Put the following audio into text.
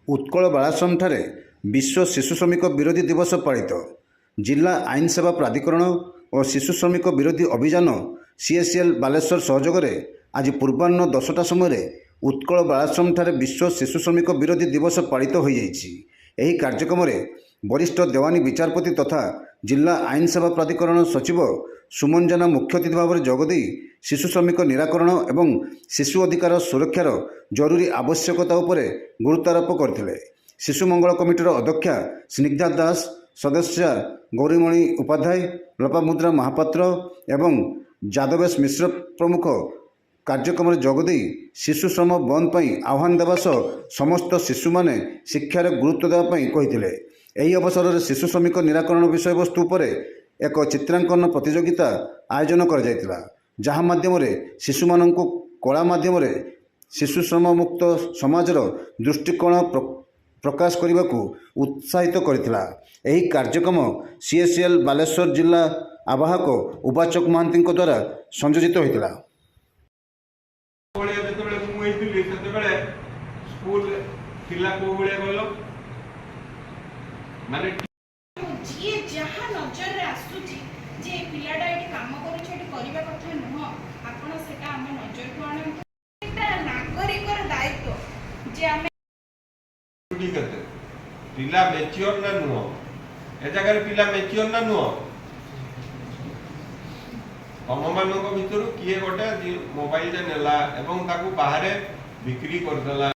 उत्कल बालाश्रम ठारे विश्व शिशु श्रमिक विरोधी दिवस पालित। जिला आईन सेवा प्राधिकरण और शिशु श्रमिक विरोधी अभियान सीएसएल बालेश्वर सहयोग आज पूर्वाह्न 10टा समय उत्कल बालाश्रम ठारे विश्व शिशु श्रमिक विरोधी दिवस पालित हो जाइछि। एही कार्यक्रम में वरिष्ठ देवानी विचारपति तथा जिला आईन सेवा प्राधिकरण सचिव सुमन जेना मुख्य अतिथि भाव में जोगदे शिशु श्रमिक निराकरण एवं शिशु अधिकार सुरक्षार जरूरी आवश्यकता उपरे गुरुत्वारोप करथिले। शिशु मंगल कमिटीर अध्यक्षा स्निग्धा दास, सदस्या गौरीमणि उपाध्याय, लोपामुद्रा महापात्र एवं जादवेश मिश्र प्रमुख कार्यक्रम में जोगदे शिशु श्रम बंद पर आह्वान देवा सह समस्त शिशु माने शिक्षार गुरुत्व देवाई कहिथिले। एही अवसर में शिशु श्रमिक निराकरण विषय वस्तु पर एक चित्रांकन प्रतियोगिता आयोजन कर जायतिला, जहाँ माध्यम शिशु माननकु कला माध्यम शिशु श्रम मुक्त समाजर दृष्टिकोण प्रकाश करने को उत्साहित करथिला। एही कार्यक्रम सीएसएल बालेश्वर जिला आवाहक उपाचक महांती द्वारा संयोजित होइतिला। माने जी जहा नजर रे आसुची जे पिलाडा एटी काम करू छेटी करिबा कथा नुह आपण सेटा हम नजर को आनंत एटा नागरिकर दायित्व जे हमें छुट्टी करते पिला मैच्योर ना नुह ए जगह पिला मैच्योर ना नुह हम मानक भितर किए गोटे मोबाइल जे नेला एवं ताकू बाहर बिक्री कर देला।